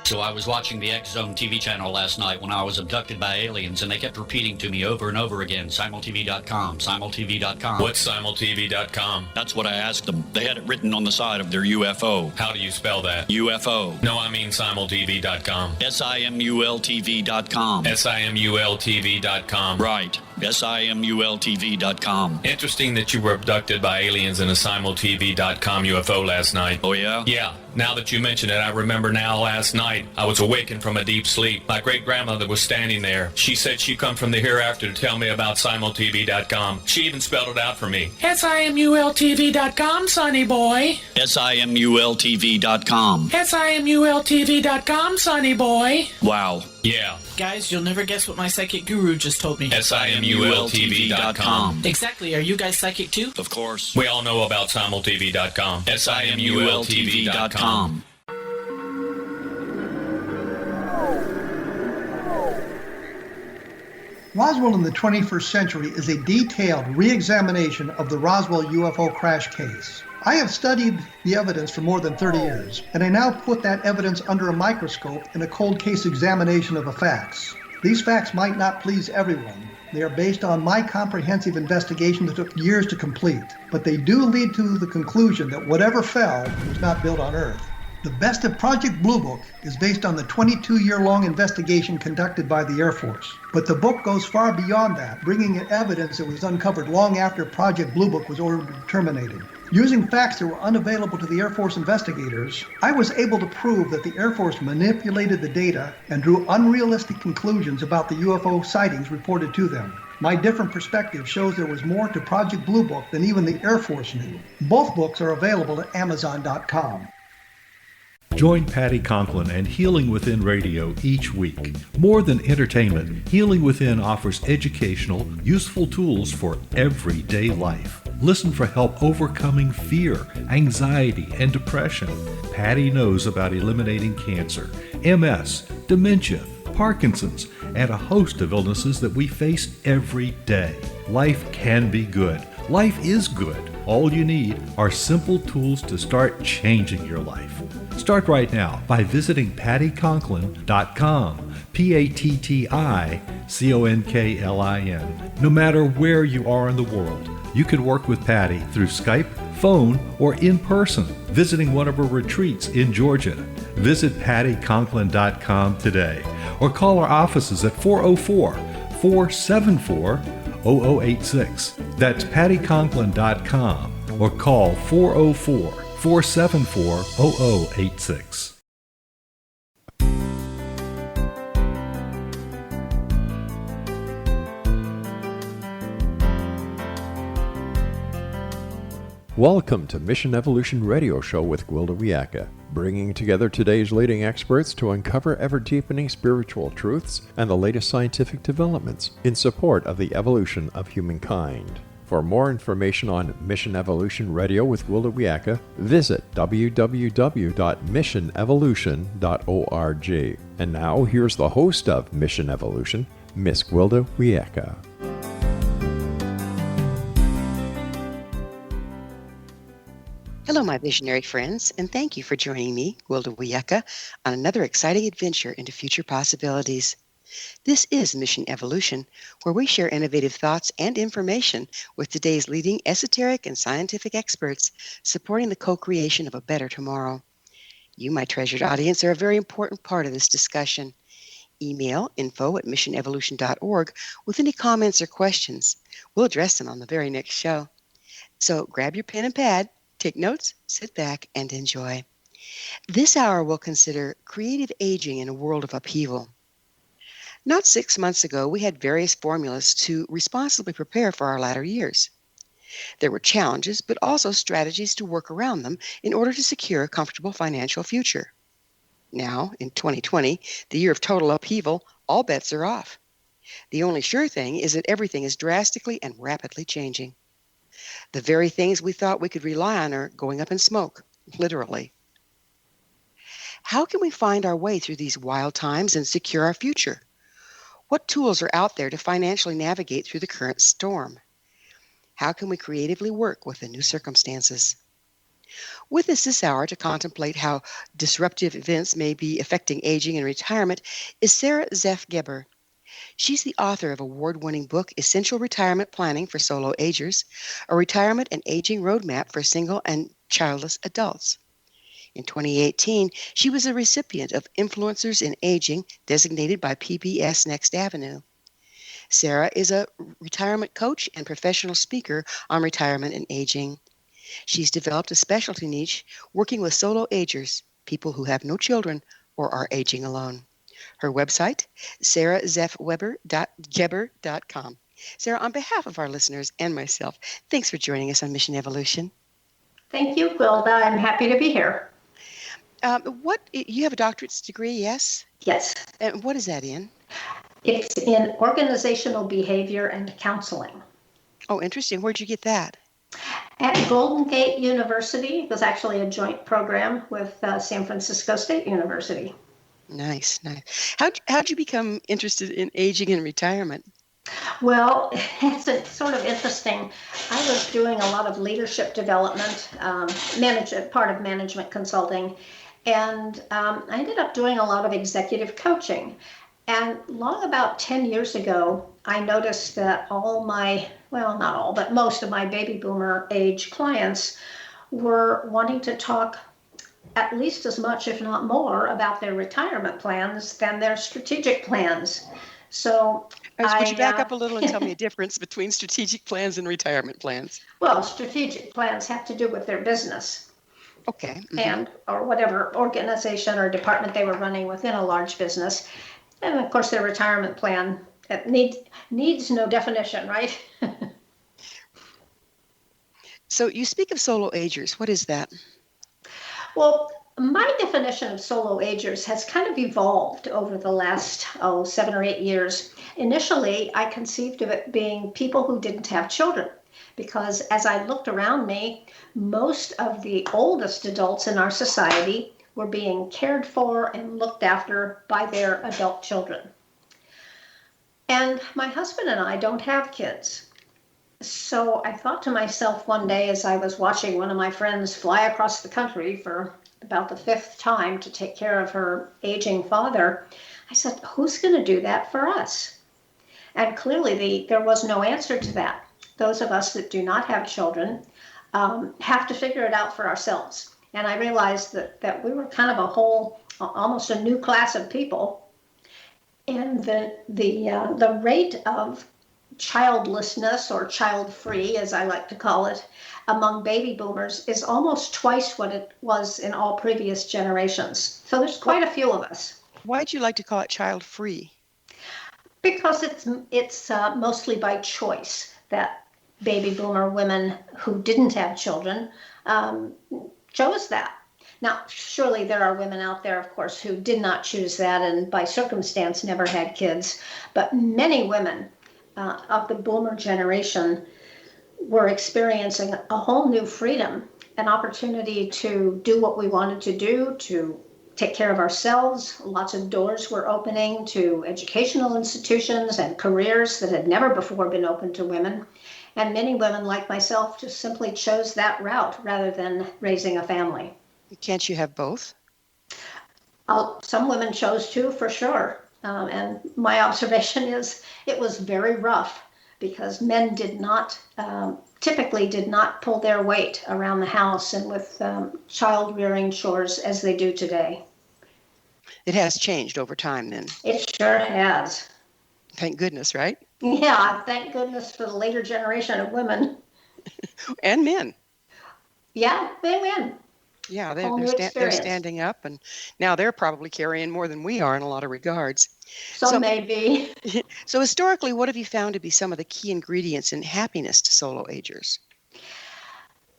So I was watching the X Zone TV channel last night when I was abducted by aliens, and they kept repeating to me over and over again, simultv.com, simultv.com. What's simultv.com? That's what I asked them. They had it written on the side of their UFO. How do you spell that? UFO. No, I mean simultv.com. simultv.com. simultv.com. Right. simultv.com. Interesting that you were abducted by aliens in a simultv.com UFO last night. Oh, yeah? Yeah. Now that you mention it, I remember now last night I was awakened from a deep sleep. My great-grandmother was standing there. She said she'd come from the hereafter to tell me about simultv.com. She even spelled it out for me. simultv.com, sonny boy. simultv.com. simultv.com, sonny boy. Wow. Yeah. Guys, you'll never guess what my psychic guru just told me. simultv.com. Exactly. Are you guys psychic too? Of course. We all know about simultv.com. simultv.com. Roswell in the 21st century is a detailed re-examination of the Roswell UFO crash case. I have studied the evidence for more than 30 years, and I now put that evidence under a microscope in a cold case examination of the facts. These facts might not please everyone. They are based on my comprehensive investigation that took years to complete, but they do lead to the conclusion that whatever fell was not built on Earth. The Best of Project Blue Book is based on the 22-year-long investigation conducted by the Air Force. But the book goes far beyond that, bringing in evidence that was uncovered long after Project Blue Book was ordered terminated. Using facts that were unavailable to the Air Force investigators, I was able to prove that the Air Force manipulated the data and drew unrealistic conclusions about the UFO sightings reported to them. My different perspective shows there was more to Project Blue Book than even the Air Force knew. Both books are available at Amazon.com. Join Patty Conklin and Healing Within Radio each week. More than entertainment, Healing Within offers educational, useful tools for everyday life. Listen for help overcoming fear, anxiety, and depression. Patty knows about eliminating cancer, MS, dementia, Parkinson's, and a host of illnesses that we face every day. Life can be good. Life is good. All you need are simple tools to start changing your life. Start right now by visiting pattyconklin.com, PATTICONKLIN. No matter where you are in the world, you can work with Patty through Skype, phone, or in person, visiting one of her retreats in Georgia. Visit pattyconklin.com today or call our offices at 404-474-0086. That's pattyconklin.com or call 404-474-0086. Welcome to Mission Evolution Radio Show with Gwilda Wiyaka, bringing together today's leading experts to uncover ever-deepening spiritual truths and the latest scientific developments in support of the evolution of humankind. For more information on Mission Evolution Radio with Gwilda Wiyaka, visit www.missionevolution.org. And now, here's the host of Mission Evolution, Miss Gwilda Wiyaka. Hello, my visionary friends, and thank you for joining me, Gwilda Wiyaka, on another exciting adventure into future possibilities. This is Mission Evolution, where we share innovative thoughts and information with today's leading esoteric and scientific experts supporting the co-creation of a better tomorrow. You, my treasured audience, are a very important part of this discussion. Email info@missionevolution.org with any comments or questions. We'll address them on the very next show. So grab your pen and pad, take notes, sit back, and enjoy. This hour will consider creative aging in a world of upheaval. Not 6 months ago, we had various formulas to responsibly prepare for our latter years. There were challenges, but also strategies to work around them in order to secure a comfortable financial future. Now, in 2020, the year of total upheaval, all bets are off. The only sure thing is that everything is drastically and rapidly changing. The very things we thought we could rely on are going up in smoke, literally. How can we find our way through these wild times and secure our future? What tools are out there to financially navigate through the current storm? How can we creatively work with the new circumstances? With us this hour to contemplate how disruptive events may be affecting aging and retirement is Sara Zeff Geber. She's the author of award-winning book Essential Retirement Planning for Solo Agers, a retirement and aging roadmap for single and childless adults. In 2018, she was a recipient of Influencers in Aging, designated by PBS Next Avenue. Sara is a retirement coach and professional speaker on retirement and aging. She's developed a specialty niche working with solo agers, people who have no children or are aging alone. Her website, sarazeffgeber.com. Sara, on behalf of our listeners and myself, thanks for joining us on Mission Evolution. Thank you, Gwilda. I'm happy to be here. You have a doctorate's degree, yes? Yes. And what is that in? It's in organizational behavior and counseling. Oh, interesting. Where'd you get that? At Golden Gate University. It was actually a joint program with San Francisco State University. Nice. How'd you become interested in aging and retirement? Well, it's sort of interesting. I was doing a lot of leadership development, part of management consulting, and I ended up doing a lot of executive coaching. And long about 10 years ago, I noticed that not all, but most of my baby boomer age clients were wanting to talk at least as much, if not more, about their retirement plans than their strategic plans. So would you back up a little and tell me a difference between strategic plans and retirement plans? Well, strategic plans have to do with their business. Okay. Mm-hmm. Or whatever organization or department they were running within a large business. And of course, their retirement plan needs no definition, right? So you speak of solo agers. What is that? Well, my definition of solo agers has kind of evolved over the last 7 or 8 years. Initially, I conceived of it being people who didn't have children, because as I looked around me, most of the oldest adults in our society were being cared for and looked after by their adult children. And my husband and I don't have kids. So I thought to myself one day as I was watching one of my friends fly across the country for about the 5th time to take care of her aging father, I said, who's going to do that for us? And clearly there was no answer to that. Those of us that do not have children have to figure it out for ourselves. And I realized that we were kind of almost a new class of people. And the rate of childlessness, or child-free, as I like to call it, among baby boomers is almost twice what it was in all previous generations. So there's quite a few of us. Why'd you like to call it child-free? Because it's mostly by choice that baby boomer women who didn't have children chose that. Now, surely there are women out there, of course, who did not choose that and by circumstance never had kids. But many women of the boomer generation were experiencing a whole new freedom, an opportunity to do what we wanted to do, to take care of ourselves. Lots of doors were opening to educational institutions and careers that had never before been open to women. And many women like myself just simply chose that route rather than raising a family. Can't you have both? Some women chose to, for sure. And my observation is it was very rough because men typically did not pull their weight around the house and with child rearing chores as they do today. It has changed over time then. It sure has. Thank goodness, right? Yeah, thank goodness for the later generation of women. And men. Yeah, they win. Yeah, they're standing up, and now they're probably carrying more than we are in a lot of regards. So maybe. So historically, what have you found to be some of the key ingredients in happiness to solo agers?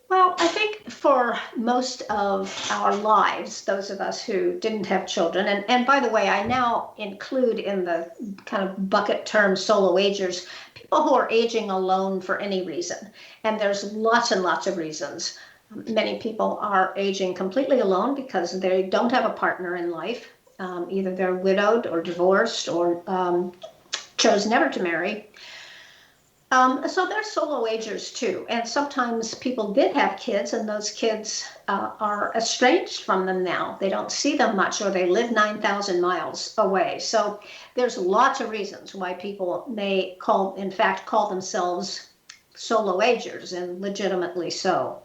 Well, I think for most of our lives, those of us who didn't have children, and by the way, I now include in the kind of bucket term solo agers, people who are aging alone for any reason. And there's lots and lots of reasons. Many people are aging completely alone because they don't have a partner in life. Either they're widowed or divorced or chose never to marry. So there's solo agers too, and sometimes people did have kids, and those kids are estranged from them now. They don't see them much, or they live 9,000 miles away. So there's lots of reasons why people may in fact, call themselves solo agers, and legitimately so.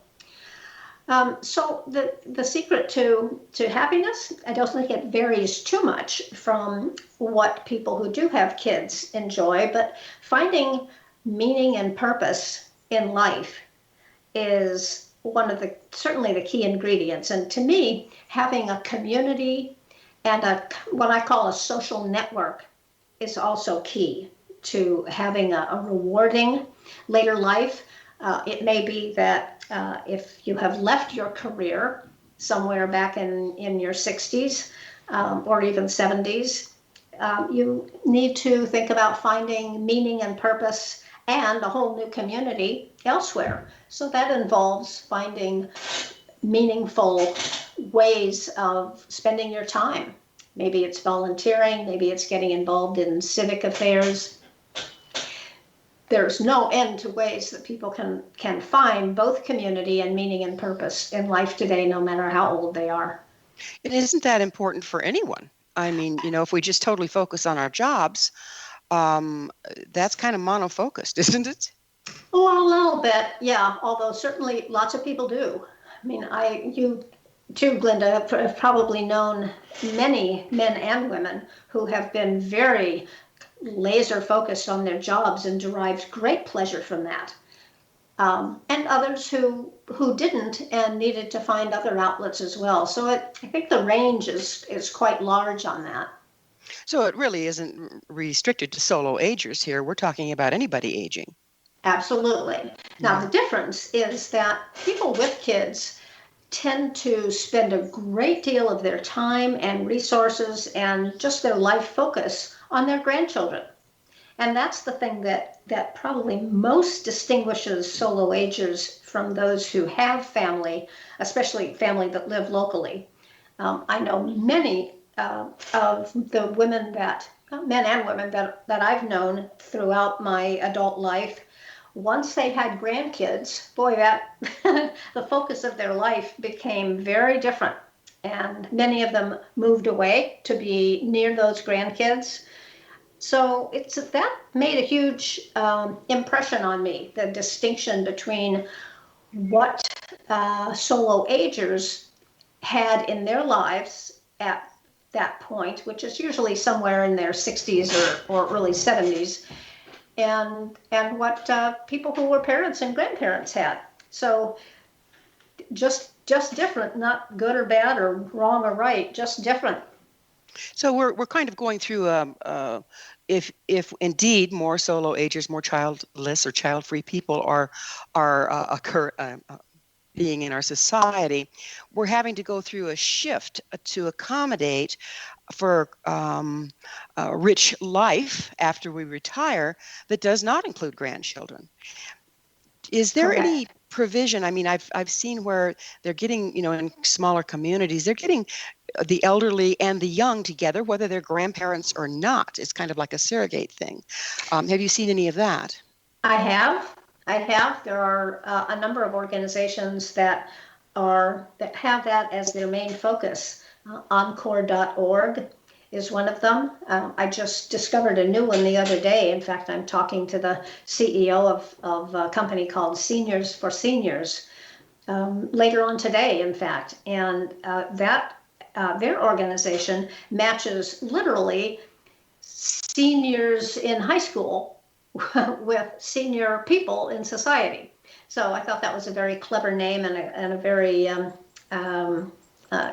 So the secret to happiness, I don't think it varies too much from what people who do have kids enjoy, but finding meaning and purpose in life is certainly the key ingredients. And to me, having a community and what I call a social network is also key to having a rewarding later life. It may be that if you have left your career somewhere back in your 60s or even 70s, you need to think about finding meaning and purpose and a whole new community elsewhere. So that involves finding meaningful ways of spending your time. Maybe it's volunteering, maybe it's getting involved in civic affairs. There's no end to ways that people can find both community and meaning and purpose in life today, no matter how old they are. And isn't that important for anyone? I mean, if we just totally focus on our jobs, that's kind of monofocused, isn't it? Well, a little bit, yeah. Although certainly lots of people do. I mean, you too, Glinda, have probably known many men and women who have been very laser focused on their jobs and derived great pleasure from that. And others who didn't and needed to find other outlets as well. So I think the range is quite large on that. So it really isn't restricted to solo agers here. We're talking about anybody aging. Absolutely. Now, the difference is that people with kids tend to spend a great deal of their time and resources and just their life focus on their grandchildren. And that's the thing that probably most distinguishes solo agers from those who have family, especially family that live locally. I know many of the men and women that I've known throughout my adult life, once they had grandkids, boy, that the focus of their life became very different. And many of them moved away to be near those grandkids. So that made a huge impression on me, the distinction between what solo agers had in their lives at that point, which is usually somewhere in their 60s or early 70s, and what people who were parents and grandparents had. So just different, not good or bad or wrong or right, just different. So we're kind of going through if indeed more solo agers, more childless or child-free people are being in our society, we're having to go through a shift to accommodate for a rich life after we retire that does not include grandchildren. Is there Correct. any provision? I mean, I've seen where they're getting, in smaller communities, they're getting the elderly and the young together, whether they're grandparents or not. It's kind of like a surrogate thing. Have you seen any of that? I have. There are a number of organizations that have that as their main focus. Encore.org is one of them. I just discovered a new one the other day. In fact, I'm talking to the CEO of a company called Seniors for Seniors later on today, in fact. And their organization matches literally seniors in high school with senior people in society. So I thought that was a very clever name and a very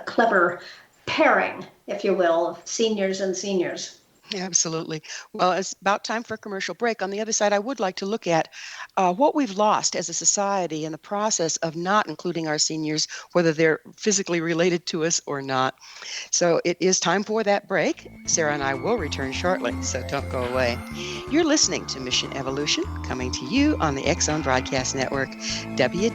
clever pairing, if you will, of seniors and seniors. Absolutely. Well, it's about time for a commercial break. On the other side, I would like to look at what we've lost as a society in the process of not including our seniors, whether they're physically related to us or not. So it is time for that break. Sarah and I will return shortly, so don't go away. You're listening to Mission Evolution, coming to you on the X-Zone Broadcast Network, www.xzbn.net.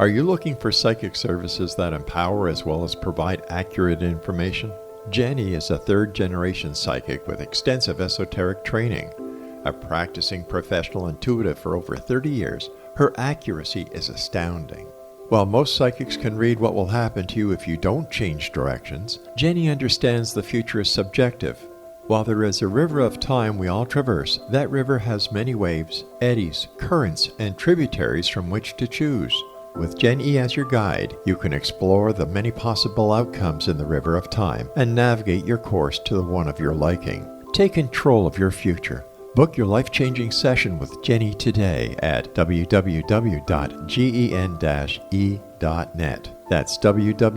Are you looking for psychic services that empower as well as provide accurate information? Jenny is a third-generation psychic with extensive esoteric training. A practicing professional intuitive for over 30 years, her accuracy is astounding. While most psychics can read what will happen to you if you don't change directions, Jenny understands the future is subjective. While there is a river of time we all traverse, that river has many waves, eddies, currents, and tributaries from which to choose. With Jenny as your guide, you can explore the many possible outcomes in the river of time and navigate your course to the one of your liking. Take control of your future. Book your life-changing session with Jenny today at www.gen-e.net. That's www.gen-e.net.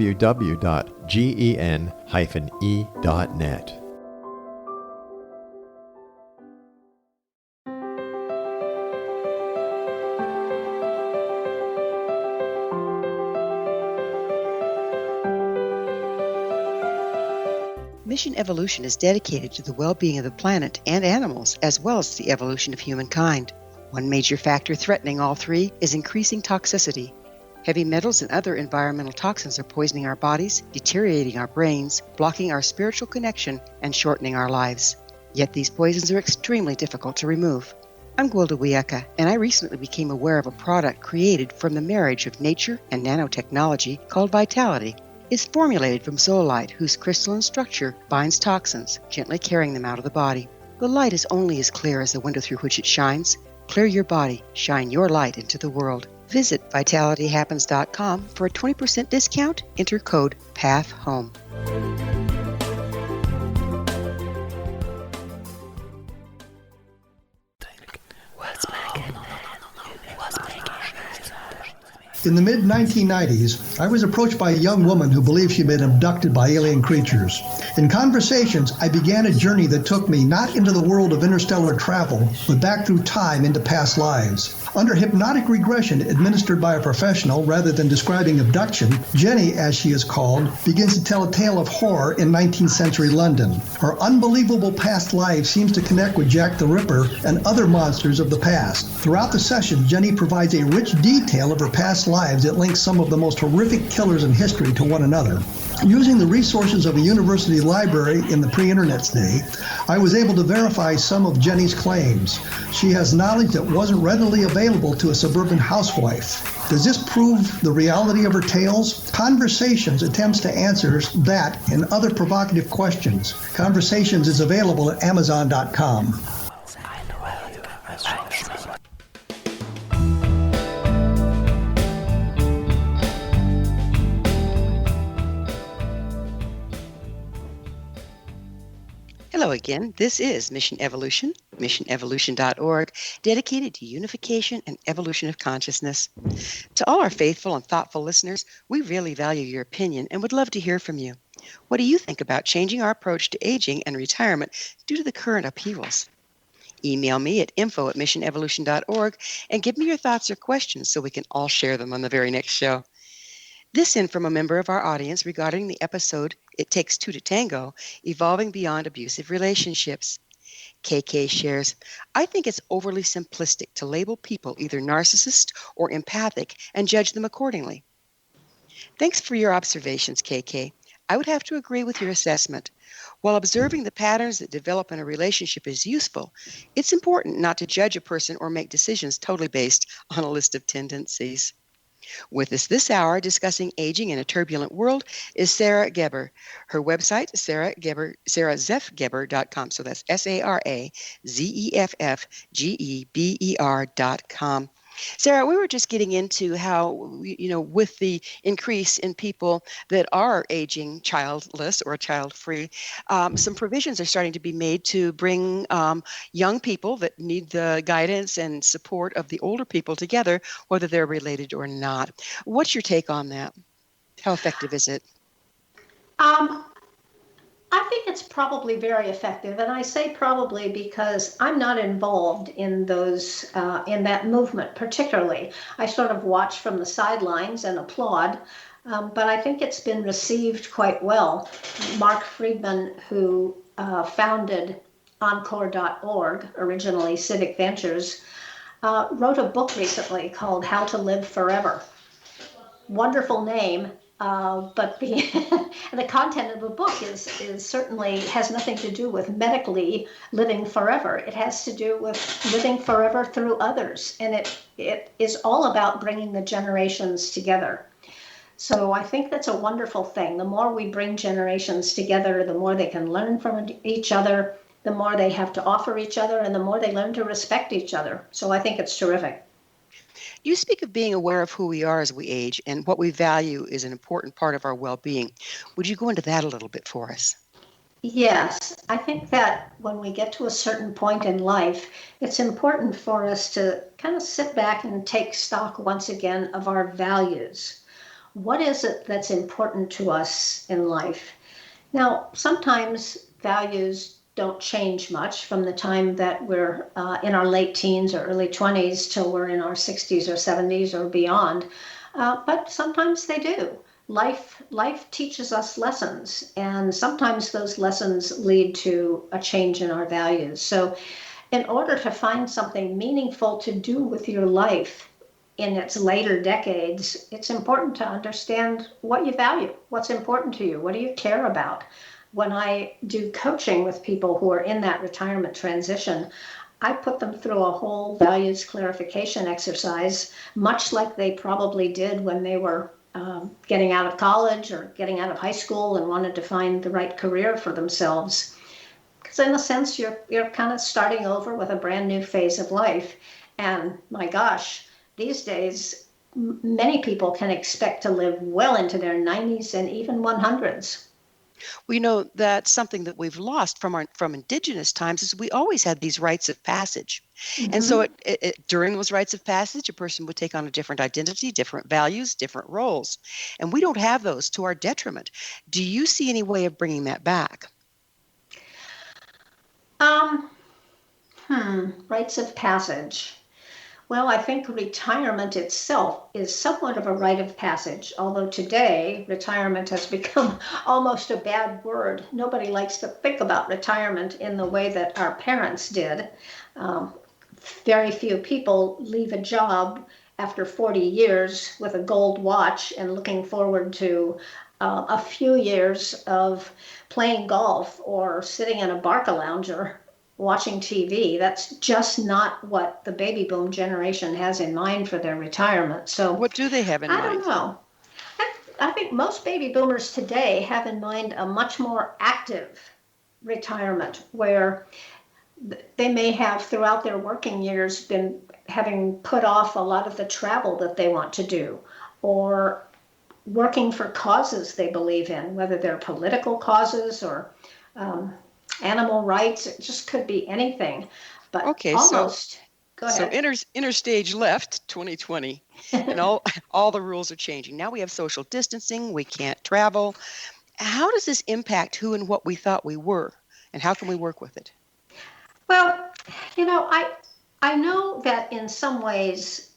Mission Evolution is dedicated to the well-being of the planet and animals, as well as the evolution of humankind. One major factor threatening all three is increasing toxicity. Heavy metals and other environmental toxins are poisoning our bodies, deteriorating our brains, blocking our spiritual connection, and shortening our lives. Yet these poisons are extremely difficult to remove. I'm Gwilda Wiyaka, and I recently became aware of a product created from the marriage of nature and nanotechnology called Vitality. It's formulated from zoolite, whose crystalline structure binds toxins, gently carrying them out of the body. The light is only as clear as the window through which it shines. Clear your body, shine your light into the world. Visit vitalityhappens.com for a 20% discount. Enter code PATHHOME. In the mid-1990s, I was approached by a young woman who believed she'd been abducted by alien creatures. In conversations, I began a journey that took me not into the world of interstellar travel, but back through time into past lives. Under hypnotic regression administered by a professional rather than describing abduction, Jenny, as she is called, begins to tell a tale of horror in 19th century London. Her unbelievable past life seems to connect with Jack the Ripper and other monsters of the past. Throughout the session, Jenny provides a rich detail of her past lives that links some of the most horrific killers in history to one another. Using the resources of a university library in the pre-internet's day, I was able to verify some of Jenny's claims. She has knowledge that wasn't readily available to a suburban housewife. Does this prove the reality of her tales? Conversations attempts to answer that and other provocative questions. Conversations is available at Amazon.com. Hello again. This is Mission Evolution, missionevolution.org, dedicated to unification and evolution of consciousness. To all our faithful and thoughtful listeners, we really value your opinion and would love to hear from you. What do you think about changing our approach to aging and retirement due to the current upheavals? Email me at info@missionevolution.org and give me your thoughts or questions so we can all share them on the very next show. This in from a member of our audience regarding the episode It Takes Two to Tango, Evolving Beyond Abusive Relationships. KK shares, I think it's overly simplistic to label people either narcissist or empathic and judge them accordingly. Thanks for your observations, KK. I would have to agree with your assessment. While observing the patterns that develop in a relationship is useful, it's important not to judge a person or make decisions totally based on a list of tendencies. With us this hour discussing aging in a turbulent world is Sara Geber. Her website is SaraZeffGeber.com. So that's SaraZeffGeber.com. Sara, we were just getting into how, with the increase in people that are aging childless or child-free, some provisions are starting to be made to bring young people that need the guidance and support of the older people together, whether they're related or not. What's your take on that? How effective is it? I think it's probably very effective, and I say probably because I'm not involved in those in that movement particularly. I sort of watch from the sidelines and applaud, but I think it's been received quite well. Mark Friedman, who founded Encore.org, originally Civic Ventures, wrote a book recently called How to Live Forever. wonderful name, but the content of the book is certainly has nothing to do with medically living forever. It has to do with living forever through others, and it is all about bringing the generations together. So I think that's a wonderful thing. The more we bring generations together, the more they can learn from each other, the more they have to offer each other, and the more they learn to respect each other. So I think it's terrific. You speak of being aware of who we are as we age, and what we value is an important part of our well-being. Would you go into that a little bit for us? Yes, I think that when we get to a certain point in life, it's important for us to kind of sit back and take stock once again of our values. What is it that's important to us in life? Now, sometimes values don't change much from the time that we're in our late teens or early 20s till we're in our 60s or 70s or beyond, but sometimes they do. Life teaches us lessons, and sometimes those lessons lead to a change in our values. So in order to find something meaningful to do with your life in its later decades, it's important to understand what you value, what's important to you, what do you care about. When I do coaching with people who are in that retirement transition, I put them through a whole values clarification exercise, much like they probably did when they were getting out of college or getting out of high school and wanted to find the right career for themselves. Because in a sense, you're kind of starting over with a brand new phase of life. And my gosh, these days, many people can expect to live well into their 90s and even 100s. We know that something that we've lost from indigenous times is we always had these rites of passage. Mm-hmm. And so during those rites of passage, a person would take on a different identity, different values, different roles. And we don't have those, to our detriment. Do you see any way of bringing that back? Rites of passage. Well, I think retirement itself is somewhat of a rite of passage, although today retirement has become almost a bad word. Nobody likes to think about retirement in the way that our parents did. Very few people leave a job after 40 years with a gold watch and looking forward to a few years of playing golf or sitting in a Barcalounger watching TV. That's just not what the baby boom generation has in mind for their retirement. So what do they have in mind? I don't know. I think most baby boomers today have in mind a much more active retirement, where they may have throughout their working years been having put off a lot of the travel that they want to do, or working for causes they believe in, whether they're political causes or animal rights. It just could be anything. But okay, almost. Go ahead. So interstage left 2020, and all the rules are changing. Now we have social distancing. We can't travel. How does this impact who and what we thought we were, and how can we work with it? Well, I know that in some ways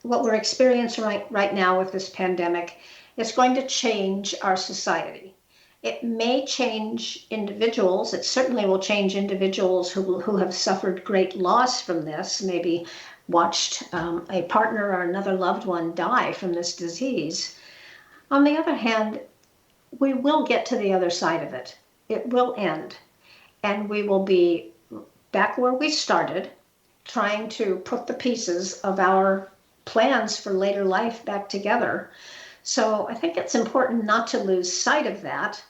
what we're experiencing right now with this pandemic is going to change our society. It may change individuals. It certainly will change individuals who have suffered great loss from this, maybe watched a partner or another loved one die from this disease. On the other hand, we will get to the other side of it. It will end, and we will be back where we started, trying to put the pieces of our plans for later life back together. So I think it's important not to lose sight of that.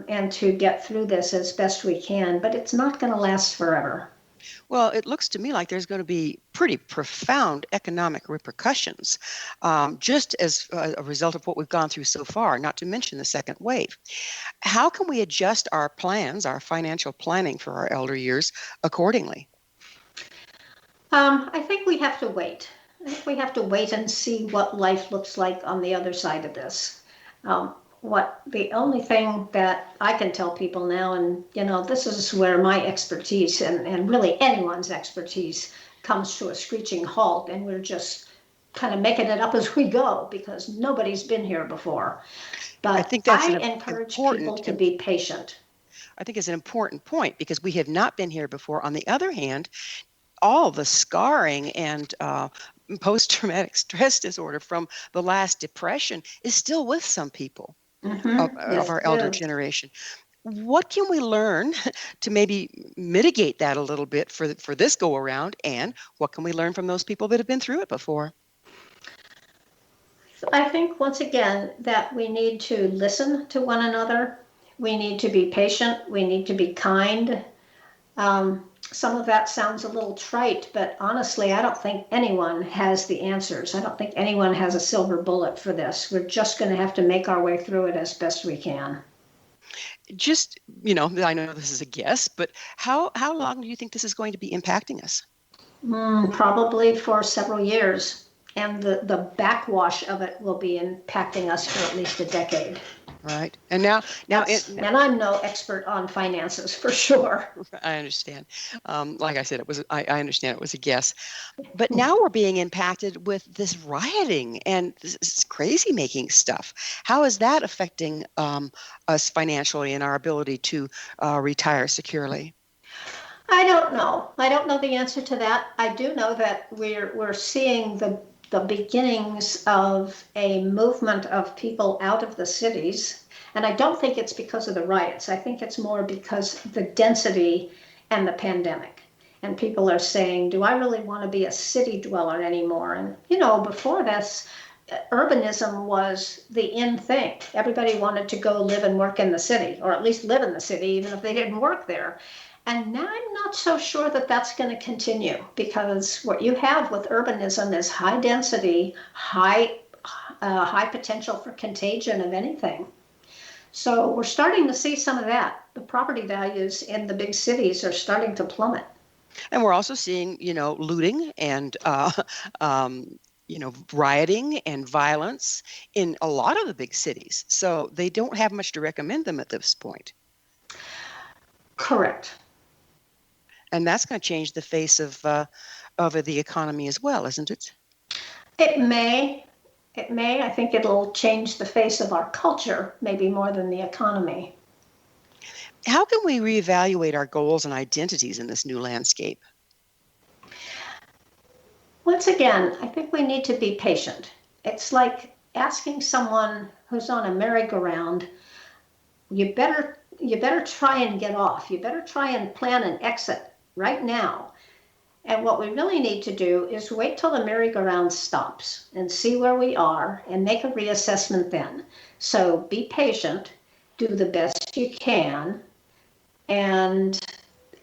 And to get through this as best we can, but it's not going to last forever. Well, it looks to me like there's going to be pretty profound economic repercussions, just as a result of what we've gone through so far, not to mention the second wave. How can we adjust our plans, our financial planning for our elder years accordingly? I think we have to wait. I think we have to wait and see what life looks like on the other side of this. The only thing that I can tell people now, and this is where my expertise and really anyone's expertise comes to a screeching halt, and we're just kind of making it up as we go because nobody's been here before. But I think I encourage people to be patient. I think it's an important point because we have not been here before. On the other hand, all the scarring and post-traumatic stress disorder from the last depression is still with some people of our elder generation. What can we learn to maybe mitigate that a little bit for this go around? And what can we learn from those people that have been through it before? I think, once again, that we need to listen to one another. We need to be patient. We need to be kind. Some of that sounds a little trite, but honestly, I don't think anyone has the answers. I don't think anyone has a silver bullet for this. We're just going to have to make our way through it as best we can. Just, I know this is a guess, but how long do you think this is going to be impacting us? Probably for several years. And the backwash of it will be impacting us for at least a decade. Right. And and I'm no expert on finances for sure. I understand. Like I said, I understand it was a guess. But now we're being impacted with this rioting and this crazy making stuff. How is that affecting us financially and our ability to retire securely? I don't know. I don't know the answer to that. I do know that we're seeing the beginnings of a movement of people out of the cities. And I don't think it's because of the riots. I think it's more because the density and the pandemic. And people are saying, do I really want to be a city dweller anymore? And, before this, urbanism was the in thing. Everybody wanted to go live and work in the city, or at least live in the city, even if they didn't work there. And now I'm not so sure that that's going to continue, because what you have with urbanism is high density, high potential for contagion of anything. So we're starting to see some of that. The property values in the big cities are starting to plummet. And we're also seeing, looting and, rioting and violence in a lot of the big cities. So they don't have much to recommend them at this point. Correct. And that's going to change the face of the economy as well, isn't it? It may. I think it'll change the face of our culture, maybe more than the economy. How can we reevaluate our goals and identities in this new landscape? Once again, I think we need to be patient. It's like asking someone who's on a merry-go-round, you better try and get off. You better try and plan an exit right now. And what we really need to do is wait till the merry-go-round stops and see where we are and make a reassessment then. So be patient, do the best you can, and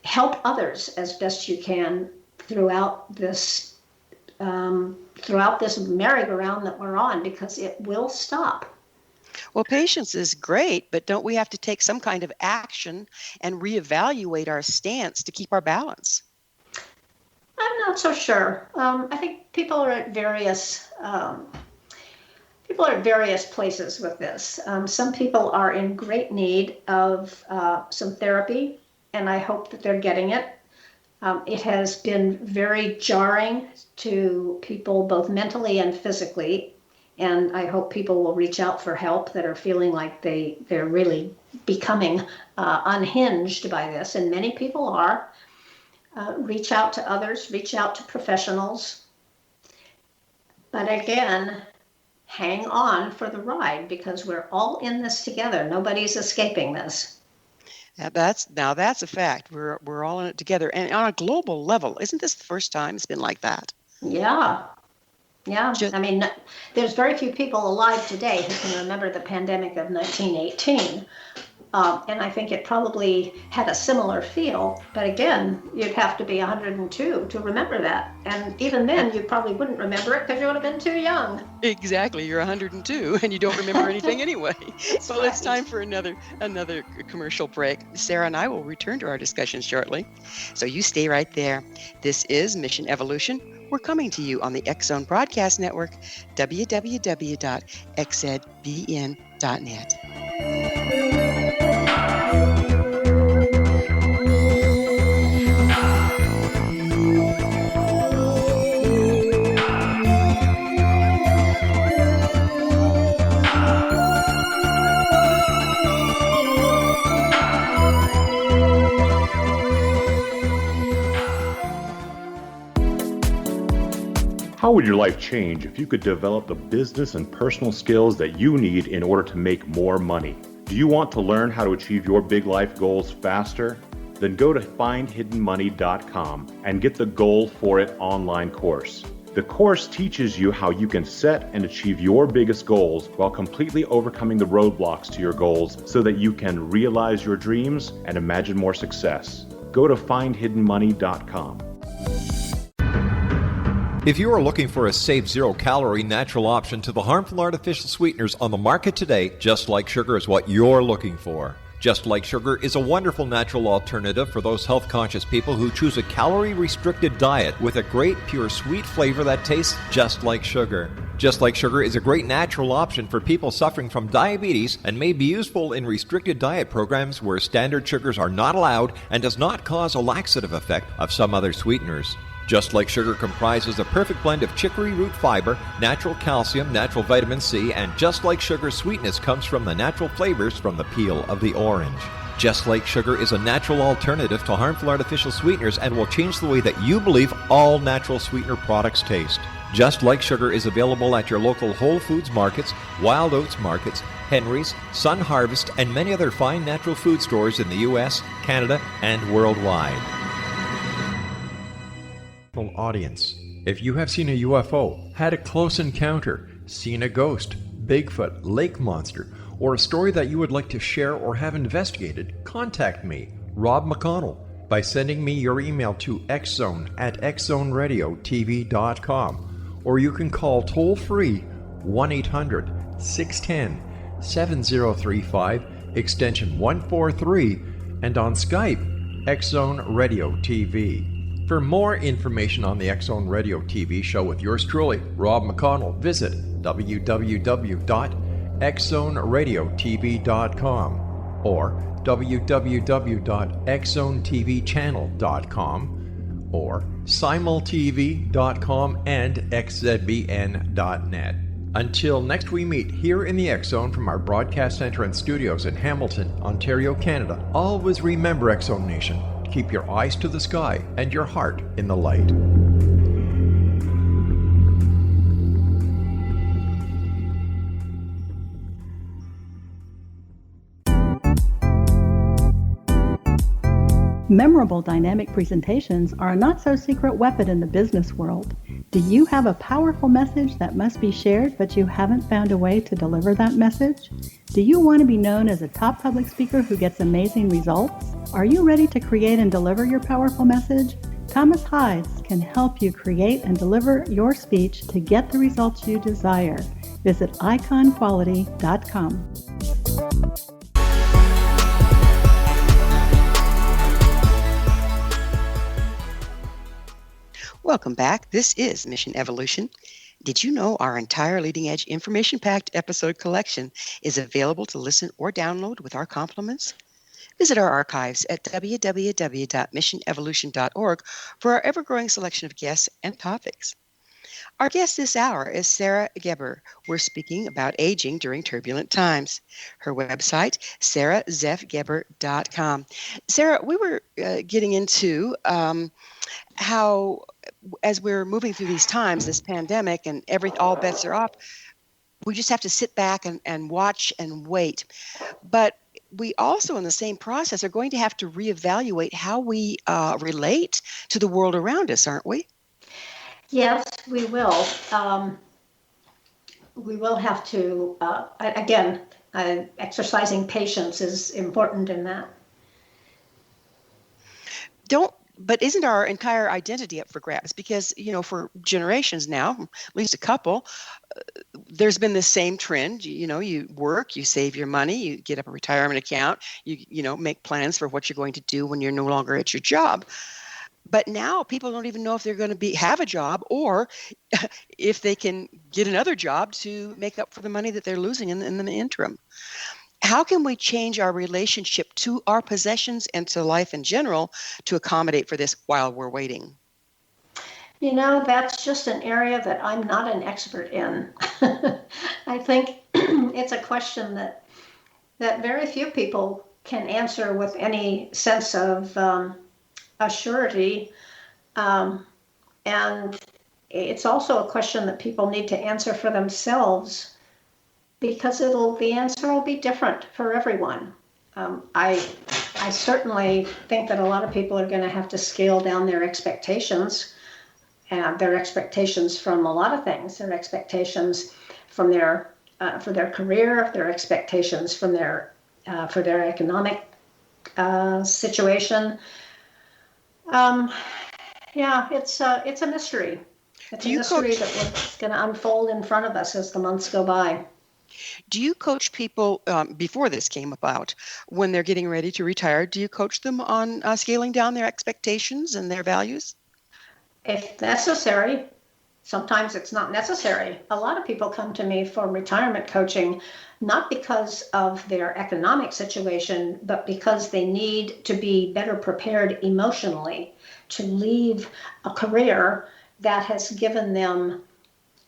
help others as best you can throughout this merry-go-round that we're on, because it will stop. Well, patience is great, but don't we have to take some kind of action and reevaluate our stance to keep our balance? I'm not so sure. I think people are at various places with this. Some people are in great need of some therapy, and I hope that they're getting it. It has been very jarring to people both mentally and physically, and I hope people will reach out for help that are feeling like they're really becoming unhinged by this, and many people are. Reach out to others, reach out to professionals. But again, hang on for the ride, because we're all in this together. Nobody's escaping this. That's a fact. We're all in it together. And on a global level, isn't this the first time it's been like that? Yeah. There's very few people alive today who can remember the pandemic of 1918. And I think it probably had a similar feel. But again, you'd have to be 102 to remember that. And even then, you probably wouldn't remember it because you would have been too young. Exactly. You're 102 and you don't remember anything anyway. Well, it's time for another commercial break. Sarah and I will return to our discussion shortly. So you stay right there. This is Mission Evolution. We're coming to you on the X-Zone Broadcast Network, www.xzbn.net. How would your life change if you could develop the business and personal skills that you need in order to make more money? Do you want to learn how to achieve your big life goals faster? Then go to findhiddenmoney.com and get the Goal for It online course. The course teaches you how you can set and achieve your biggest goals while completely overcoming the roadblocks to your goals so that you can realize your dreams and imagine more success. Go to findhiddenmoney.com. If you are looking for a safe, zero-calorie natural option to the harmful artificial sweeteners on the market today, Just Like Sugar is what you're looking for. Just Like Sugar is a wonderful natural alternative for those health-conscious people who choose a calorie-restricted diet with a great, pure, sweet flavor that tastes just like sugar. Just Like Sugar is a great natural option for people suffering from diabetes and may be useful in restricted diet programs where standard sugars are not allowed and does not cause a laxative effect of some other sweeteners. Just Like Sugar comprises a perfect blend of chicory root fiber, natural calcium, natural vitamin C, and Just Like Sugar's sweetness comes from the natural flavors from the peel of the orange. Just Like Sugar is a natural alternative to harmful artificial sweeteners and will change the way that you believe all natural sweetener products taste. Just Like Sugar is available at your local Whole Foods markets, Wild Oats markets, Henry's, Sun Harvest, and many other fine natural food stores in the U.S., Canada, and worldwide. Audience, if you have seen a UFO, had a close encounter, seen a ghost, Bigfoot, lake monster, or a story that you would like to share or have investigated, contact me, Rob McConnell, by sending me your email to xzone@xzoneradiotv.com, or you can call toll-free 1-800-610-7035, extension 143, and on Skype, Xzone Radio TV. For more information on the Xzone Radio TV show with yours truly, Rob McConnell, visit www.xzoneradiotv.com or www.xzonetvchannel.com or simultv.com and xzbn.net. Until next we meet here in the X-Zone from our broadcast center and studios in Hamilton, Ontario, Canada, always remember, X-Zone Nation, keep your eyes to the sky and your heart in the light. Memorable dynamic presentations are a not-so-secret weapon in the business world. Do you have a powerful message that must be shared, but you haven't found a way to deliver that message? Do you want to be known as a top public speaker who gets amazing results? Are you ready to create and deliver your powerful message? Thomas Hides can help you create and deliver your speech to get the results you desire. Visit iconquality.com. Welcome back. This is Mission Evolution. Did you know our entire leading-edge information-packed episode collection is available to listen or download with our compliments? Visit our archives at www.missionevolution.org for our ever-growing selection of guests and topics. Our guest this hour is Sara Geber. We're speaking about aging during turbulent times. Her website, sarazeffgeber.com. Sara, we were getting into how, as we're moving through these times, this pandemic, and all bets are off, we just have to sit back and watch and wait. But we also, in the same process, are going to have to reevaluate how we relate to the world around us, aren't we? Yes, we will. We will have to, again, exercising patience is important in that. But isn't our entire identity up for grabs? Because, for generations now, at least a couple, there's been this same trend. You work, you save your money, you get up a retirement account, you make plans for what you're going to do when you're no longer at your job. But now people don't even know if they're going to have a job, or if they can get another job to make up for the money that they're losing in the interim. How can we change our relationship to our possessions and to life in general to accommodate for this while we're waiting? That's just an area that I'm not an expert in. I think it's a question that very few people can answer with any sense of assurity. And it's also a question that people need to answer for themselves, because the answer will be different for everyone. I certainly think that a lot of people are going to have to scale down their expectations, and their expectations from a lot of things, their expectations from their for their career, their expectations from their for their economic situation. Yeah, it's a mystery. It's a mystery that's going to unfold in front of us as the months go by. Do you coach people before this came about, when they're getting ready to retire? Do you coach them on scaling down their expectations and their values? If necessary. Sometimes it's not necessary. A lot of people come to me for retirement coaching, not because of their economic situation, but because they need to be better prepared emotionally to leave a career that has given them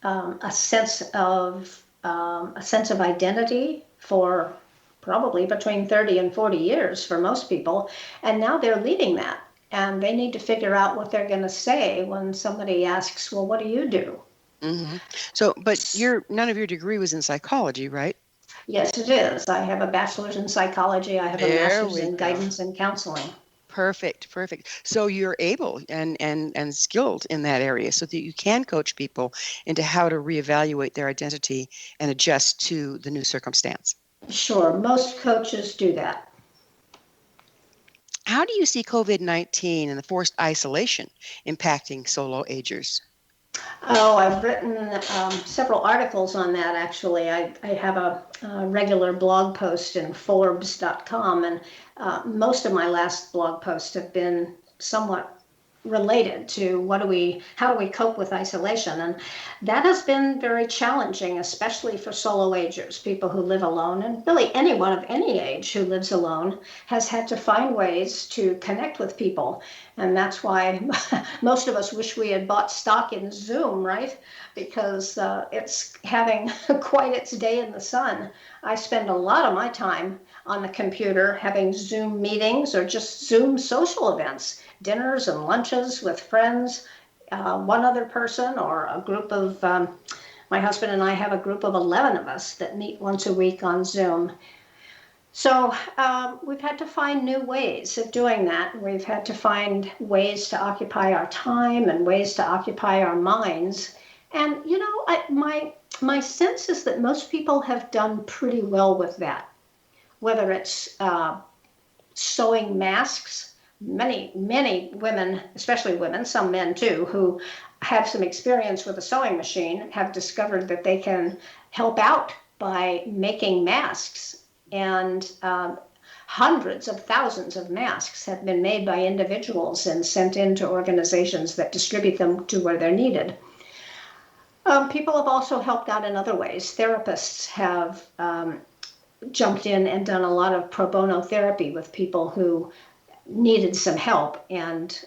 a sense of identity for probably between 30 and 40 years for most people, and now they're leaving that. And they need to figure out what they're going to say when somebody asks, well, what do you do? Mm-hmm. So, but none of your degree was in psychology, right? Yes, it is. I have a bachelor's in psychology. I have a master's in guidance and counseling. Perfect. So you're able and skilled in that area, so that you can coach people into how to reevaluate their identity and adjust to the new circumstance. Sure. Most coaches do that. How do you see COVID-19 and the forced isolation impacting solo agers? Oh, I've written several articles on that, actually. I have a regular blog post in Forbes.com, and most of my last blog posts have been somewhat related to how do we cope with isolation, and that has been very challenging, especially for solo agers, people who live alone, and really anyone of any age who lives alone has had to find ways to connect with people. And that's why most of us wish we had bought stock in Zoom, right? Because it's having quite its day in the sun. I spend a lot of my time on the computer having Zoom meetings or just Zoom social events, dinners and lunches with friends, one other person, or a group of, my husband and I have a group of 11 of us that meet once a week on Zoom. So we've had to find new ways of doing that. We've had to find ways to occupy our time and ways to occupy our minds. And, you know, my sense is that most people have done pretty well with that, whether it's sewing masks. Many women, especially women, some men too, who have some experience with a sewing machine, have discovered that they can help out by making masks. And hundreds of thousands of masks have been made by individuals and sent into organizations that distribute them to where they're needed. People have also helped out in other ways. Therapists have jumped in and done a lot of pro bono therapy with people who needed some help and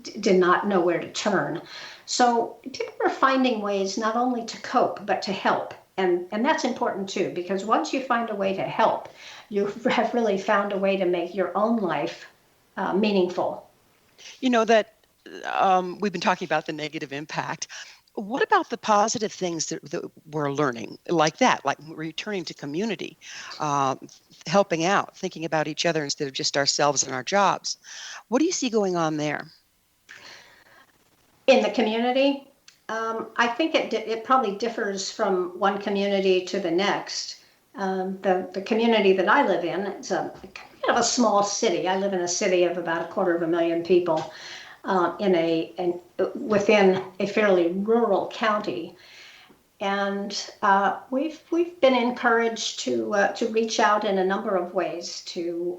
did not know where to turn. So people are finding ways not only to cope, but to help. And that's important too, because once you find a way to help, you have really found a way to make your own life meaningful. You know that we've been talking about the negative impact. What about the positive things that we're learning, like returning to community, helping out, thinking about each other instead of just ourselves and our jobs? What do you see going on there? In the community, I think it probably differs from one community to the next. The community that I live in, it's kind of a small city. I live in a city of about 250,000 people. Within a fairly rural county, and we've been encouraged to reach out in a number of ways to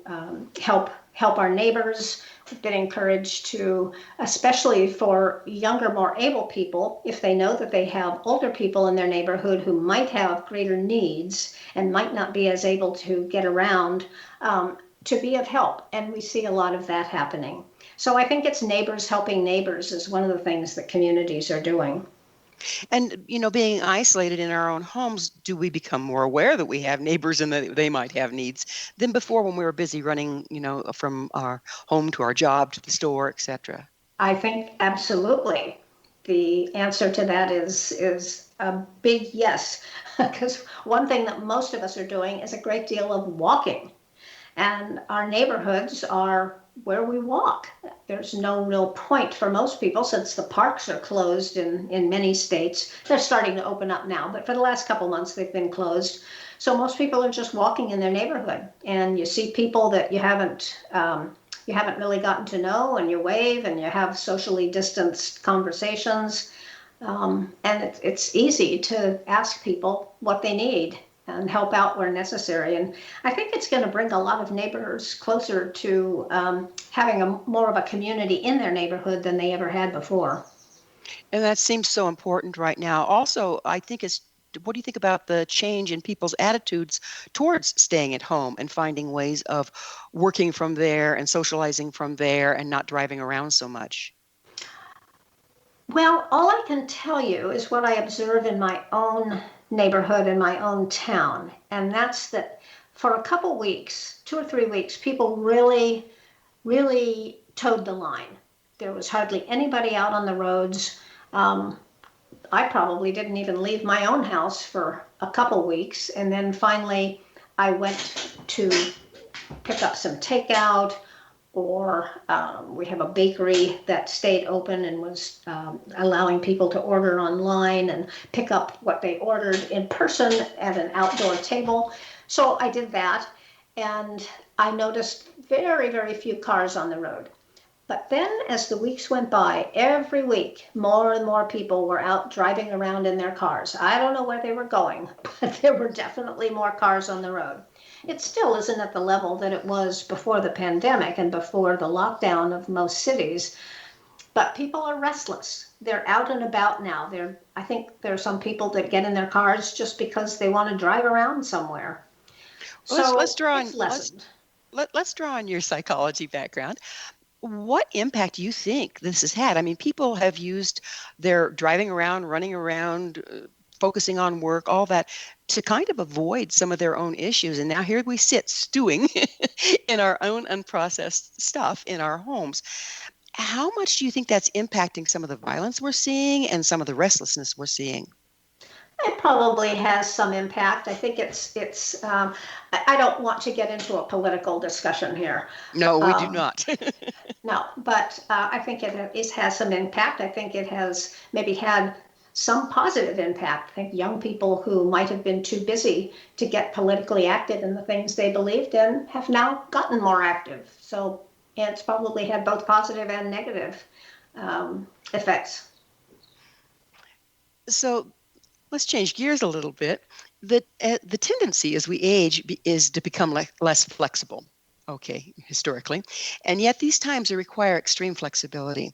help our neighbors. We've been encouraged to, especially for younger, more able people, if they know that they have older people in their neighborhood who might have greater needs and might not be as able to get around, to be of help. And we see a lot of that happening. So I think it's neighbors helping neighbors is one of the things that communities are doing. And, you know, being isolated in our own homes, do we become more aware that we have neighbors and that they might have needs than before when we were busy running, you know, from our home to our job to the store, etc.? I think absolutely. the answer to that is a big yes, because one thing that most of us are doing is a great deal of walking, and our neighborhoods are where we walk. There's no real point for most people since the parks are closed in many states. They're starting to open up now, but for the last couple months they've been closed. So most people are just walking in their neighborhood, and you see people that you haven't really gotten to know, and you wave and you have socially distanced conversations. And it's easy to ask people what they need and help out where necessary. And I think it's going to bring a lot of neighbors closer to having more of a community in their neighborhood than they ever had before. And that seems so important right now. Also, I think what do you think about the change in people's attitudes towards staying at home and finding ways of working from there and socializing from there and not driving around so much? Well, all I can tell you is what I observe in my own neighborhood, in my own town. And that's that for a couple weeks, 2 or 3 weeks, people really, really towed the line. There was hardly anybody out on the roads. I probably didn't even leave my own house for a couple weeks. And then finally, I went to pick up some takeout, or we have a bakery that stayed open and was allowing people to order online and pick up what they ordered in person at an outdoor table. So I did that, and I noticed very, very few cars on the road. But then as the weeks went by, every week, more and more people were out driving around in their cars. I don't know where they were going, but there were definitely more cars on the road. It still isn't at the level that it was before the pandemic and before the lockdown of most cities, but people are restless. They're out and about now. I think there are some people that get in their cars just because they want to drive around somewhere. Well, So let's draw on your psychology background. What impact do you think this has had? I mean, people have used their driving around, running around, focusing on work, all that, to kind of avoid some of their own issues. And now here we sit stewing in our own unprocessed stuff in our homes. How much do you think that's impacting some of the violence we're seeing and some of the restlessness we're seeing? It probably has some impact. I think it's. I don't want to get into a political discussion here. No, we do not. No, but I think it has some impact. I think it has maybe had some positive impact. I think young people who might have been too busy to get politically active in the things they believed in have now gotten more active. So it's probably had both positive and negative effects. So let's change gears a little bit. The tendency as we age is to become less flexible, okay, historically. And yet these times require extreme flexibility.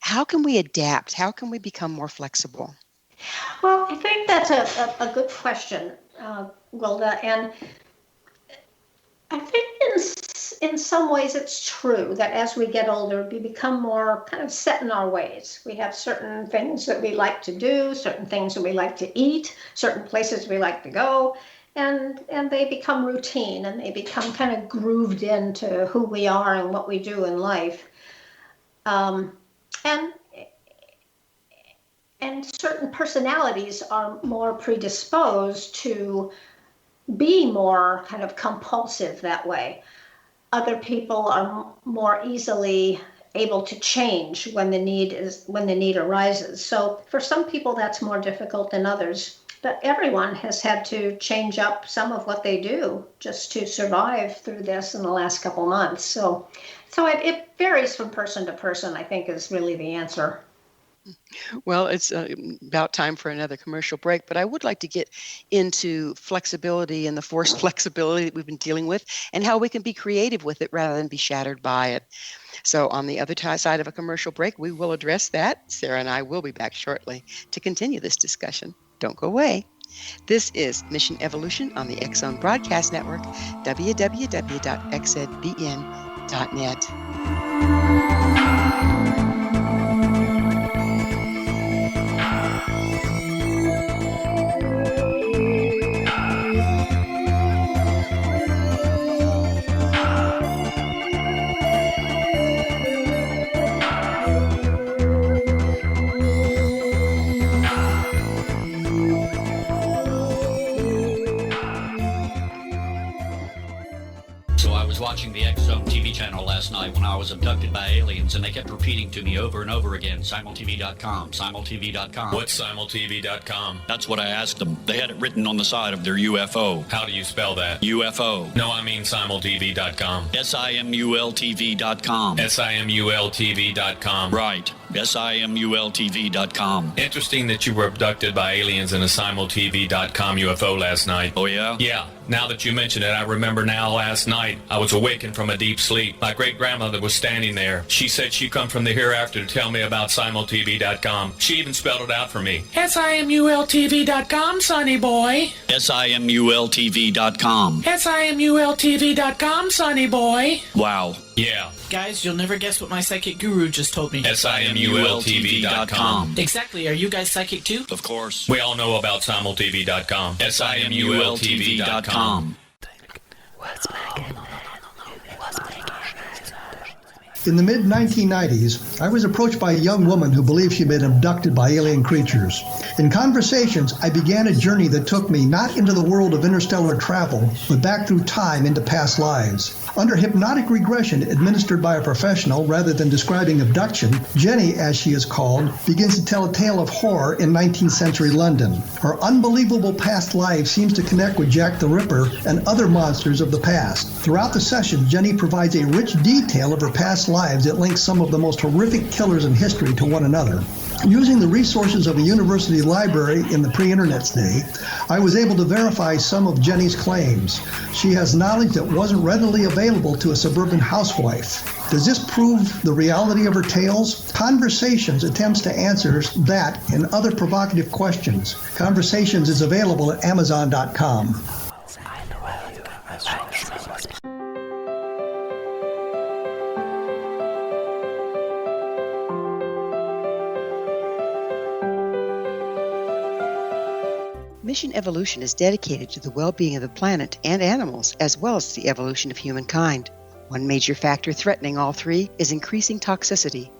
How can we adapt? How can we become more flexible? Well, I think that's a good question, Wilda. And I think in some ways it's true that as we get older, we become more kind of set in our ways. We have certain things that we like to do, certain things that we like to eat, certain places we like to go, and they become routine, and they become kind of grooved into who we are and what we do in life. And certain personalities are more predisposed to be more kind of compulsive that way. Other people are more easily able to change when the need arises. So for some people that's more difficult than others, but everyone has had to change up some of what they do just to survive through this in the last couple months. So it varies from person to person, I think, is really the answer. Well, it's about time for another commercial break, but I would like to get into flexibility and the forced flexibility that we've been dealing with and how we can be creative with it rather than be shattered by it. So on the other side of a commercial break, we will address that. Sarah and I will be back shortly to continue this discussion. Don't go away. This is Mission Evolution on the X-Zone Broadcast Network, www.xzbn.net. night when I was abducted by aliens, and they kept repeating to me over and over again, simultv.com, simultv.com. What's simultv.com? That's what I asked them. They had it written on the side of their UFO. How do you spell that? UFO. No, I mean simultv.com. simultv.com. simultv.com. Right. simultv.com. Interesting that you were abducted by aliens in a simultv.com UFO last night. Oh, yeah? Yeah. Now that you mention it, I remember now last night I was awakened from a deep sleep. My great-grandmother was standing there. She said she come from the hereafter to tell me about simultv.com. She even spelled it out for me. simultv.com, sonny boy. simultv.com. simultv.com, sonny boy. Wow. Yeah. Guys, you'll never guess what my psychic guru just told me. simultv.com. Exactly. Are you guys psychic too? Of course. We all know about simultv.com. simultv.com. In the mid-1990s, I was approached by a young woman who believed she'd been abducted by alien creatures. In conversations, I began a journey that took me not into the world of interstellar travel, but back through time into past lives. Under hypnotic regression administered by a professional rather than describing abduction, Jenny, as she is called, begins to tell a tale of horror in 19th century London. Her unbelievable past life seems to connect with Jack the Ripper and other monsters of the past. Throughout the session, Jenny provides a rich detail of her past lives that links some of the most horrific killers in history to one another. Using the resources of a university library in the pre-internet day, I was able to verify some of Jenny's claims. She has knowledge that wasn't readily available to a suburban housewife. Does this prove the reality of her tales? Conversations attempts to answer that and other provocative questions. Conversations is available at Amazon.com. Mission Evolution is dedicated to the well-being of the planet and animals, as well as the evolution of humankind. One major factor threatening all three is increasing toxicity.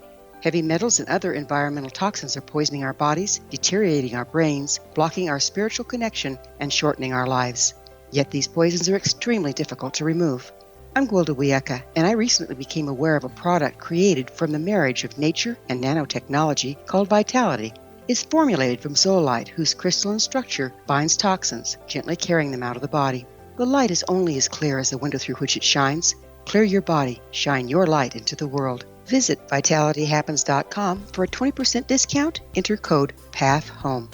Heavy metals and other environmental toxins are poisoning our bodies, deteriorating our brains, blocking our spiritual connection, and shortening our lives. Yet these poisons are extremely difficult to remove. I'm Gwilda Wiyaka, and I recently became aware of a product created from the marriage of nature and nanotechnology called Vitality. It's formulated from zoolite, whose crystalline structure binds toxins, gently carrying them out of the body. The light is only as clear as the window through which it shines. Clear your body, shine your light into the world. Visit vitalityhappens.com for a 20% discount. Enter code PATHHOME.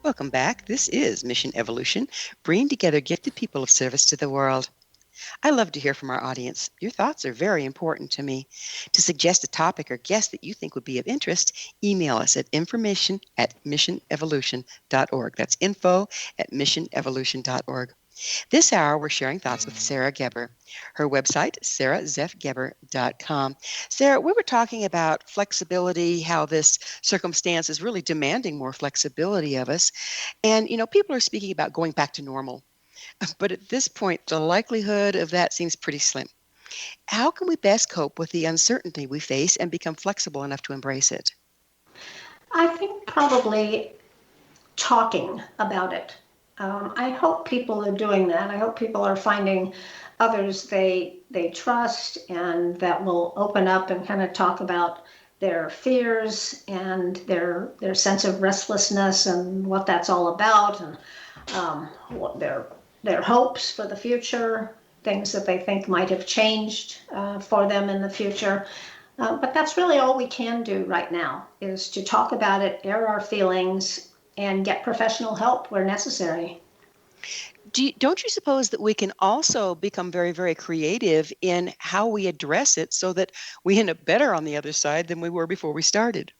Welcome back. This is Mission Evolution, bringing together gifted people of service to the world. I love to hear from our audience. Your thoughts are very important to me. To suggest a topic or guest that you think would be of interest, email us at information@missionevolution.org. That's info@missionevolution.org. This hour, we're sharing thoughts with Sara Geber. Her website, sarazeffgeber.com. Sara, we were talking about flexibility, how this circumstance is really demanding more flexibility of us. And, people are speaking about going back to normal. But at this point, the likelihood of that seems pretty slim. How can we best cope with the uncertainty we face and become flexible enough to embrace it? I think probably talking about it. I hope people are doing that. I hope people are finding others they trust and that will open up and kind of talk about their fears and their sense of restlessness and what that's all about, and what their hopes for the future, things that they think might have changed for them in the future. But that's really all we can do right now, is to talk about it, air our feelings, and get professional help where necessary. Don't you suppose that we can also become very, very creative in how we address it so that we end up better on the other side than we were before we started?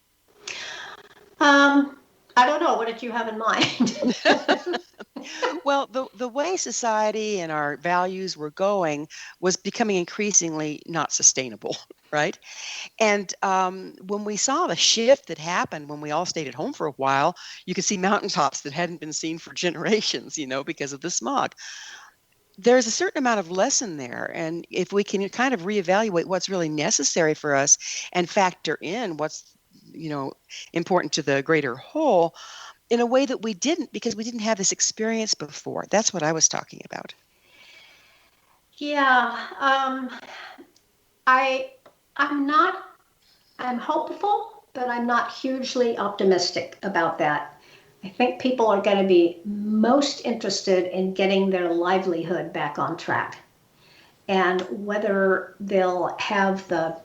I don't know. What did you have in mind? Well, the way society and our values were going was becoming increasingly not sustainable, right? And when we saw the shift that happened when we all stayed at home for a while, you could see mountaintops that hadn't been seen for generations, because of the smog. there's a certain amount of lesson there. And if we can kind of reevaluate what's really necessary for us and factor in what's, important to the greater whole in a way that we didn't because we didn't have this experience before. That's what I was talking about. Yeah, I'm hopeful, but I'm not hugely optimistic about that. I think people are going to be most interested in getting their livelihood back on track, and whether they'll have the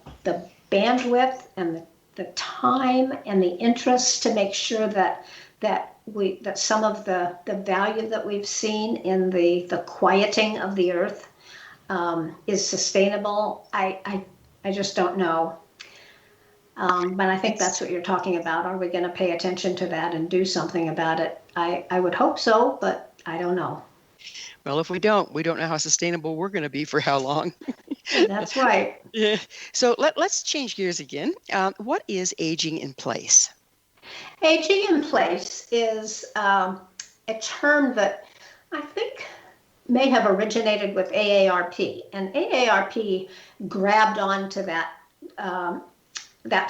bandwidth and the time and the interest to make sure that some of the value that we've seen in the quieting of the earth is sustainable. I just don't know. But I think that's what you're talking about. Are we going to pay attention to that and do something about it? I would hope so, but I don't know. Well, if we don't know how sustainable we're going to be for how long. That's right. Yeah. So let's change gears again. What is aging in place? Aging in place is a term that I think may have originated with AARP, and AARP grabbed onto that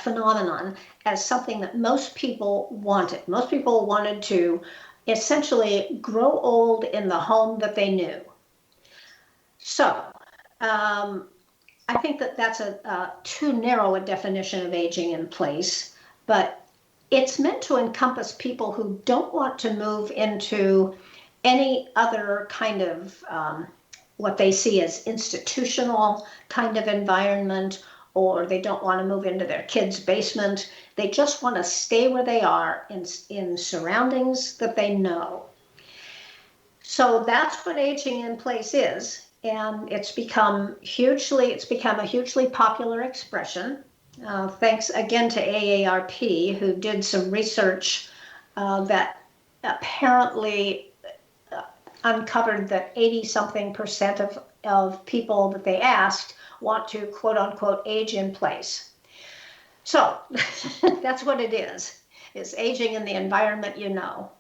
phenomenon as something that most people wanted. Most people wanted to essentially grow old in the home that they knew. So I think that that's a too narrow a definition of aging in place, but it's meant to encompass people who don't want to move into any other kind of what they see as institutional kind of environment, or they don't want to move into their kid's basement. They just want to stay where they are in surroundings that they know. So that's what aging in place is. And it's become a hugely popular expression. Thanks again to AARP, who did some research that apparently uncovered that 80-something% of people that they asked want to, quote unquote, age in place. So that's what it is. It's aging in the environment you know.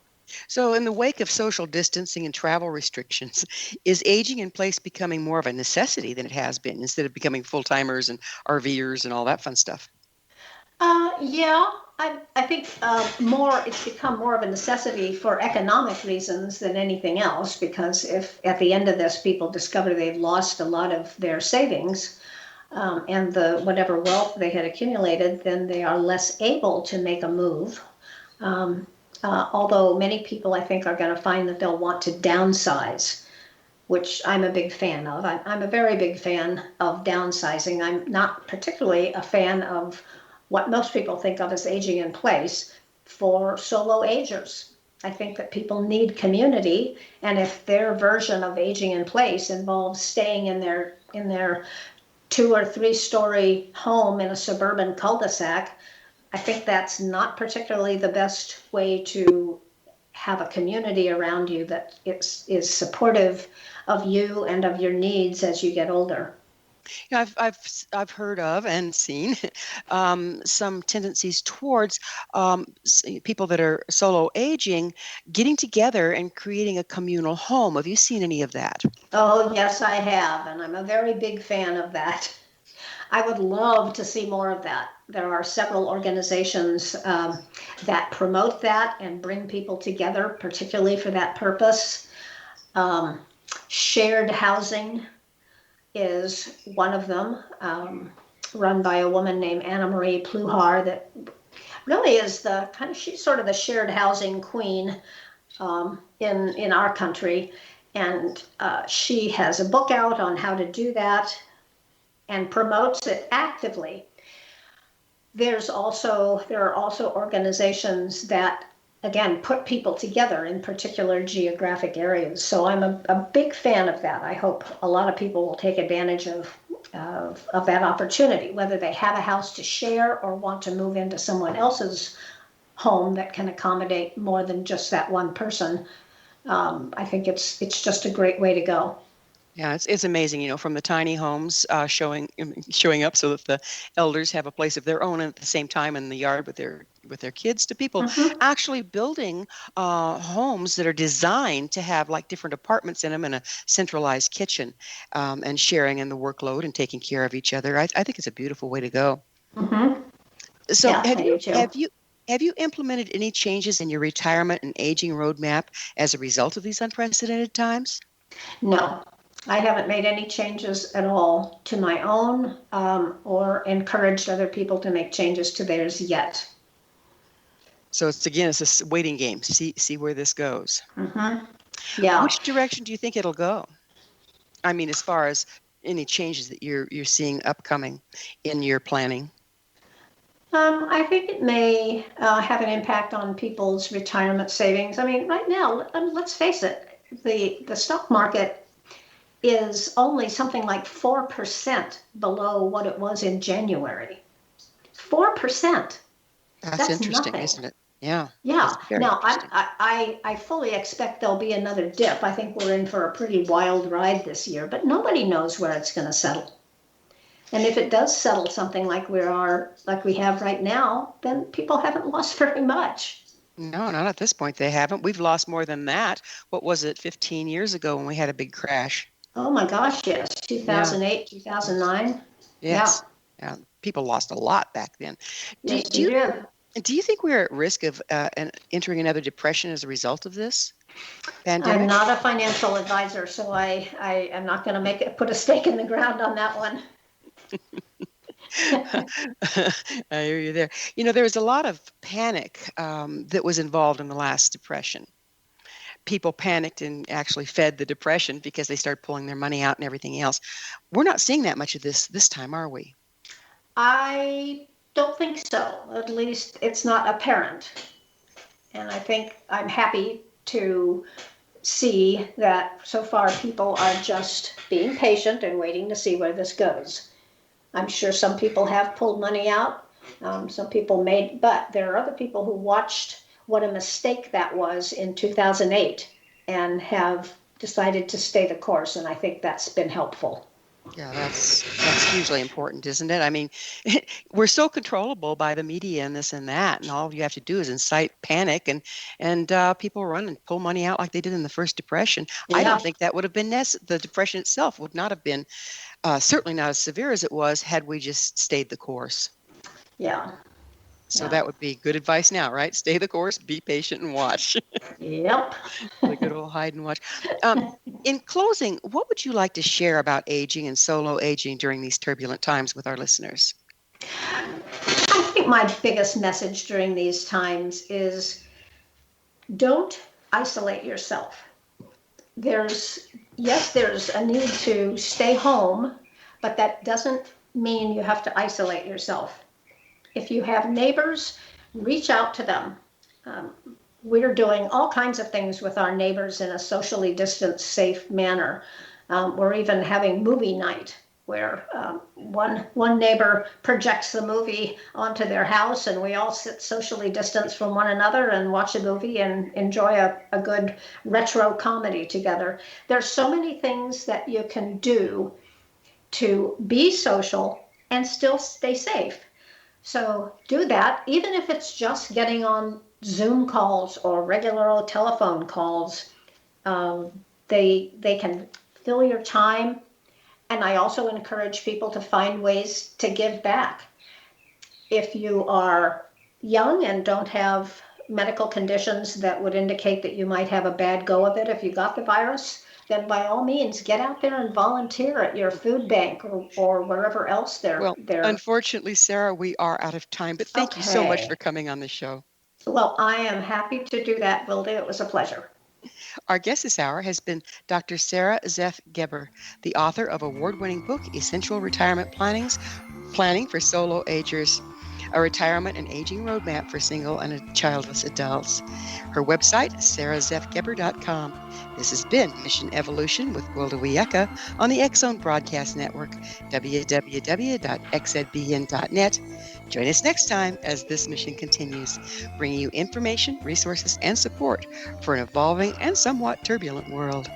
So in the wake of social distancing and travel restrictions, is aging in place becoming more of a necessity than it has been, instead of becoming full-timers and RVers and all that fun stuff? Yeah, I think it's become more of a necessity for economic reasons than anything else, because if at the end of this people discover they've lost a lot of their savings and whatever wealth they had accumulated, then they are less able to make a move. Although many people, I think, are going to find that they'll want to downsize, which I'm a big fan of. I'm a very big fan of downsizing. I'm not particularly a fan of what most people think of as aging in place for solo agers. I think that people need community, and if their version of aging in place involves staying in their 2 or 3 story home in a suburban cul-de-sac, I think that's not particularly the best way to have a community around you that is supportive of you and of your needs as you get older. Yeah, I've heard of and seen some tendencies towards people that are solo aging getting together and creating a communal home. Have you seen any of that? Oh, yes, I have, and I'm a very big fan of that. I would love to see more of that. There are several organizations that promote that and bring people together, particularly for that purpose. Shared housing is one of them, run by a woman named Anna Marie Pluhar, that really is she's sort of the shared housing queen in our country. And she has a book out on how to do that and promotes it actively. There are also organizations that, again, put people together in particular geographic areas. So I'm a big fan of that. I hope a lot of people will take advantage of that opportunity, whether they have a house to share or want to move into someone else's home that can accommodate more than just that one person. I think it's just a great way to go. Yeah, it's amazing, from the tiny homes showing up so that the elders have a place of their own, and at the same time in the yard with their kids, to people actually building homes that are designed to have like different apartments in them and a centralized kitchen, and sharing in the workload and taking care of each other. I think it's a beautiful way to go. So Yeah, I do too. have you implemented any changes in your retirement and aging roadmap as a result of these unprecedented times? No, I haven't made any changes at all to my own, or encouraged other people to make changes to theirs yet. So it's a waiting game. See where this goes. Yeah. Which direction do you think it'll go? I mean, as far as any changes that you're seeing upcoming in your planning. I think it may have an impact on people's retirement savings. I mean, right now, let's face it, the stock market is only something like 4% below what it was in January. 4%. That's interesting, nothing. Isn't it? Yeah. Yeah. Now, interesting. I fully expect there'll be another dip. I think we're in for a pretty wild ride this year, but nobody knows where it's going to settle. And if it does settle something like we have right now, then people haven't lost very much. No, not at this point. They haven't. We've lost more than that. What was it, 15 years ago when we had a big crash? Oh my gosh, yes. 2008, 2009. Yes. Yeah. People lost a lot back then. Yes, Do you think we're at risk of entering another depression as a result of this pandemic? I'm not a financial advisor, so I am not going to put a stake in the ground on that one. I hear you there. There was a lot of panic that was involved in the last depression. People panicked and actually fed the depression because they started pulling their money out and everything else. We're not seeing that much of this time, are we? I don't think so. At least it's not apparent. And I think I'm happy to see that so far people are just being patient and waiting to see where this goes. I'm sure some people have pulled money out. Some people but there are other people who watched what a mistake that was in 2008 and have decided to stay the course. And I think that's been helpful. Yeah, that's hugely important, isn't it? I mean, we're so controllable by the media and this and that, and all you have to do is incite panic, and people run and pull money out like they did in the first depression. Yeah. I don't think that would have been the depression itself would not have been certainly not as severe as it was had we just stayed the course. Yeah. So that would be good advice now, right? Stay the course, be patient, and watch. Yep. The good old hide and watch. In closing, what would you like to share about aging and solo aging during these turbulent times with our listeners? I think my biggest message during these times is don't isolate yourself. There's a need to stay home, but that doesn't mean you have to isolate yourself. If you have neighbors, reach out to them. We're doing all kinds of things with our neighbors in a socially distanced, safe manner. We're even having movie night where one neighbor projects the movie onto their house and we all sit socially distanced from one another and watch a movie and enjoy a good retro comedy together. There's so many things that you can do to be social and still stay safe. So do that, even if it's just getting on Zoom calls or regular old telephone calls. They can fill your time. And I also encourage people to find ways to give back. If you are young and don't have medical conditions that would indicate that you might have a bad go of it if you got the virus, then by all means, get out there and volunteer at your food bank or wherever else they're. Well, unfortunately, Sarah, we are out of time, but thank you so much for coming on the show. Well, I am happy to do that, Wilda. It was a pleasure. Our guest this hour has been Dr. Sara Zeff Geber, the author of award-winning book, Essential Retirement Planning for Solo Agers, a retirement and aging roadmap for single and childless adults. Her website, sarazeffgeber.com. This has been Mission Evolution with Wilda Wiecka on the X-Zone Broadcast Network, www.xzbn.net. Join us next time as this mission continues, bringing you information, resources, and support for an evolving and somewhat turbulent world.